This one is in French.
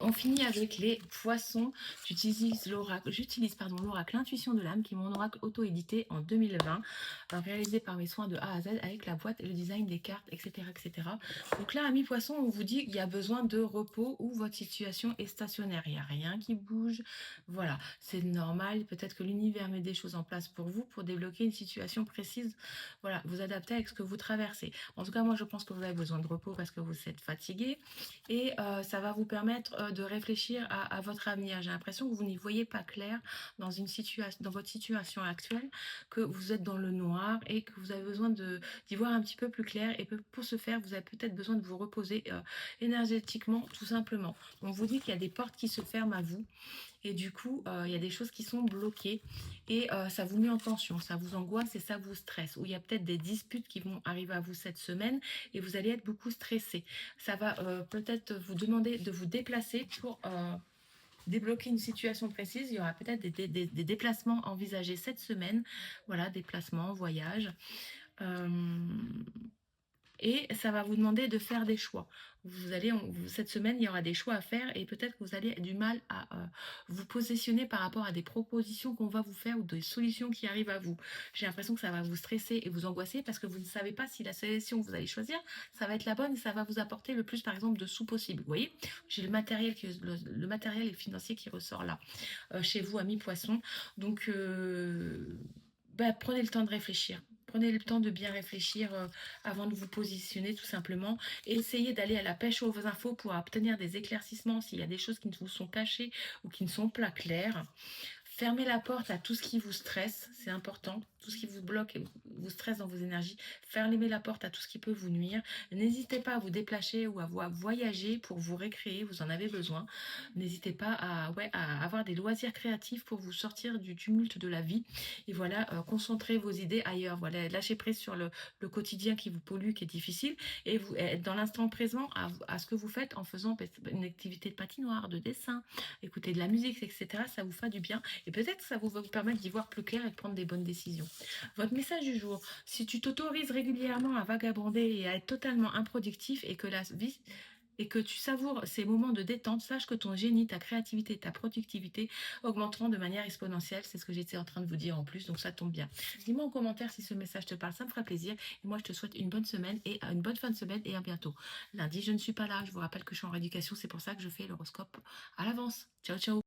On finit avec les poissons. J'utilise l'oracle Intuition de l'âme, qui est mon oracle auto-édité en 2020, réalisé par mes soins de A à Z avec la boîte et le design des cartes, etc., etc. Donc là, amis poissons, on vous dit qu'il y a besoin de repos ou votre situation est stationnaire. Il n'y a rien qui bouge. Voilà, c'est normal. Peut-être que l'univers met des choses en place pour vous pour débloquer une situation précise. Voilà, vous adaptez avec ce que vous traversez. En tout cas, moi, je pense que vous avez besoin de repos parce que vous êtes fatigué et ça va vous permettre de réfléchir à votre avenir. J'ai l'impression que vous n'y voyez pas clair dans dans votre situation actuelle, que vous êtes dans le noir et que vous avez besoin d'y voir un petit peu plus clair. Et pour ce faire, vous avez peut-être besoin de vous reposer énergétiquement, tout simplement. On vous dit qu'il y a des portes qui se ferment à vous et du coup, il y a des choses qui sont bloquées et ça vous met en tension, ça vous angoisse et ça vous stresse. Ou il y a peut-être des disputes qui vont arriver à vous cette semaine et vous allez être beaucoup stressé. Ça va peut-être vous demander de vous déplacer pour débloquer une situation précise. Il y aura peut-être des déplacements envisagés cette semaine. Voilà, déplacements, voyages. Euh, et ça va vous demander de faire des choix. Cette semaine, il y aura des choix à faire et peut-être que vous allez du mal à vous positionner par rapport à des propositions qu'on va vous faire ou des solutions qui arrivent à vous. J'ai l'impression que ça va vous stresser et vous angoisser parce que vous ne savez pas si la solution que vous allez choisir, ça va être la bonne et ça va vous apporter le plus, par exemple, de sous possible. Vous voyez, j'ai le matériel et le financier qui ressort là, chez vous, amis poissons. Donc, prenez le temps de réfléchir. Prenez le temps de bien réfléchir avant de vous positionner tout simplement. Et essayez d'aller à la pêche aux infos pour obtenir des éclaircissements s'il y a des choses qui vous sont cachées ou qui ne sont pas claires. Fermez la porte à tout ce qui vous stresse, c'est important. Tout ce qui vous bloque et vous stresse dans vos énergies. Fermez la porte à tout ce qui peut vous nuire. N'hésitez pas à vous déplacer ou à voyager pour vous récréer, vous en avez besoin. N'hésitez pas à avoir des loisirs créatifs pour vous sortir du tumulte de la vie. Et voilà, concentrez vos idées ailleurs. Voilà, lâchez prise sur le quotidien qui vous pollue, qui est difficile. Et vous être dans l'instant présent à ce que vous faites en faisant une activité de patinoire, de dessin, écouter de la musique, etc. Ça vous fait du bien. Et peut-être que ça va vous permettre d'y voir plus clair et de prendre des bonnes décisions. Votre message du jour: si tu t'autorises régulièrement à vagabonder et à être totalement improductif et que la vie et que tu savoures ces moments de détente, sache que ton génie, ta créativité, ta productivité augmenteront de manière exponentielle. C'est ce que j'étais en train de vous dire en plus, donc ça tombe bien. Dis-moi en commentaire si ce message te parle, ça me fera plaisir. Et moi, je te souhaite une bonne semaine et une bonne fin de semaine et à bientôt. Lundi, je ne suis pas là. Je vous rappelle que je suis en rééducation, c'est pour ça que je fais l'horoscope à l'avance. Ciao, ciao.